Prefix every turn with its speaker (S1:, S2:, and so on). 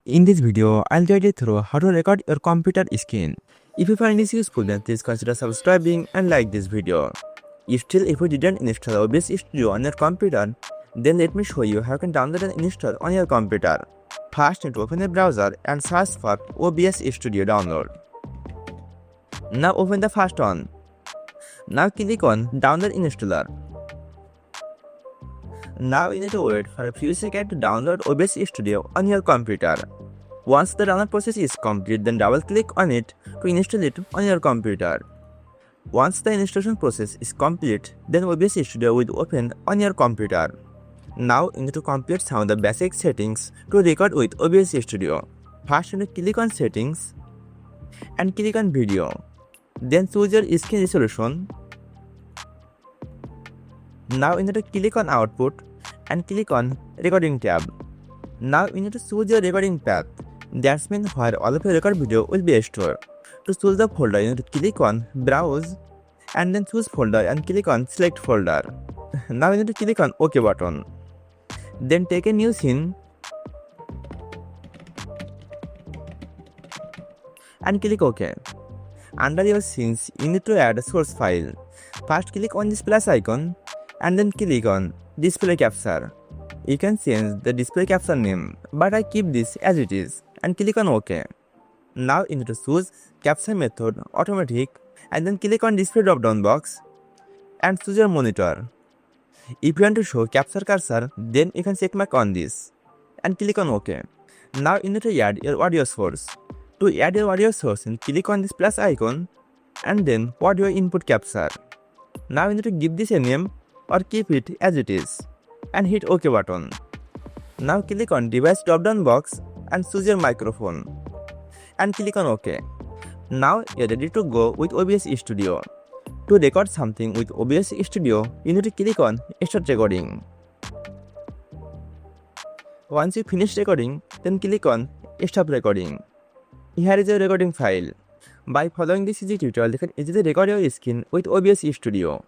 S1: In this video, I'll guide you through how to record your computer screen. If you find this useful, then please consider subscribing and like this video. If you didn't install OBS Studio on your computer, then let me show you how you can download and install on your computer. First, need to open a browser and search for OBS Studio download. Now open the first one. Now click on Download Installer. Now you need to wait for a few seconds to download OBS Studio on your computer. Once the download process is complete, then double click on it to install it on your computer. Once the installation process is complete, then OBS Studio will open on your computer. Now you need to complete some of the basic settings to record with OBS Studio. First, you need to click on Settings and click on Video. Then choose your screen resolution. Now you need to click on Output and click on Recording tab. Now you need to choose your recording path. That means where all of your record video will be stored. To choose the folder, you need to click on Browse and then choose Folder and click on Select Folder. Now you need to click on OK button. Then take a new scene and click OK. Under your scenes, you need to add a source file. First, click on this plus icon and then click on Display Capture. You can change the display capture name, but I keep this as it is and click on OK. Now you need to choose Capture Method Automatic and then click on Display drop down box and choose your monitor. If you want to show capture cursor, then you can check mark on this and click on OK. Now you need to add your audio source. To add your audio source, click on this plus icon and then audio input capture. Now you need to give this a name or keep it as it is and hit OK button. Now click on Device drop down box and choose your microphone and click on OK. Now you're ready to go with OBS Studio. To record something with OBS Studio, you need to click on Start Recording. Once you finish recording, then click on Stop Recording. Here is your recording file. By following this easy tutorial, you can easily record your screen with OBS Studio.